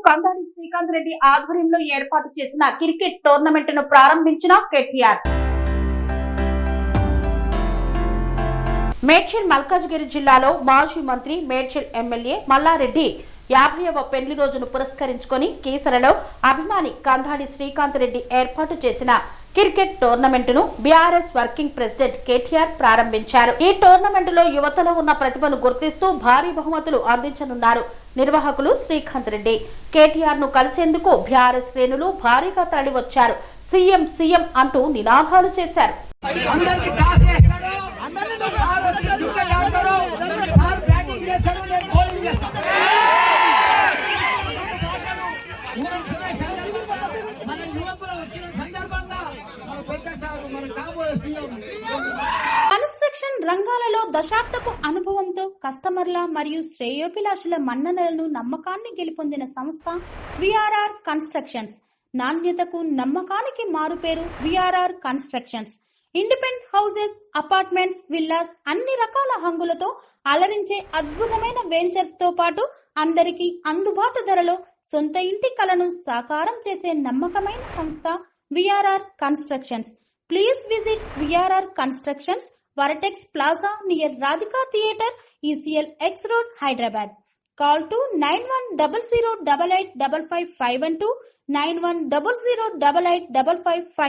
కందాడి శ్రీకాంత్ రెడ్డి ఆధ్వర్యంలో ఏర్పాటు చేసిన క్రికెట్ టోర్నమెంట్ ను ప్రారంభించిన కేటీఆర్. మేడ్చల్ మల్కాజ్గిరి జిల్లాలో మాజీ మంత్రి మేడ్చల్ ఎమ్మెల్యే మల్లారెడ్డి 50వ పెళ్లి రోజును పురస్కరించుకొని కీసరలో అభిమాని కందాడి శ్రీకాంత్ రెడ్డి ఏర్పాటు చేసిన క్రికెట్ టోర్నమెంట్ ను బీఆర్ఎస్ వర్కింగ్ ప్రెసిడెంట్ కేటీఆర్ ప్రారంభించారు. ఈ టోర్నమెంట్ లో యువతలో ఉన్న ప్రతిభను గుర్తిస్తూ భారీ బహుమతులు అందించనున్నారు. నిర్వాహకులు శ్రీకాంత్ రెడ్డి కేటీఆర్ ను కలిసేందుకు బీఆర్ఎస్ శ్రేణులు భారీగా తరలివచ్చారు. సీఎం సీఎం అంటూ నినాదాలు చేశారు. కన్స్ట్రక్షన్ రంగాలలో దశాబ్దపు అనుభవంతో కస్టమర్ల మరియు శ్రేయోభిలాషుల మన్ననలను నమ్మకాన్ని గెలుపొందిన సంస్థ విఆర్ఆర్ కన్స్ట్రక్షన్స్. నాణ్యతకు నమ్మకానికి మారుపేరు VRR constructions. Independent houses, apartments, villas అన్ని రకాల హంగులతో అలరించే అద్భుతమైన వెంచర్స్ తో పాటు అందరికీ అందుబాటు ధరలో సొంత ఇంటి కలను సాకారం చేసే నమ్మకమైన సంస్థ VRR constructions. Please visit VRR Constructions, Varatex Plaza near Radhika Theatre, ECL X Road, Hyderabad. Call to 9100885551 91008855.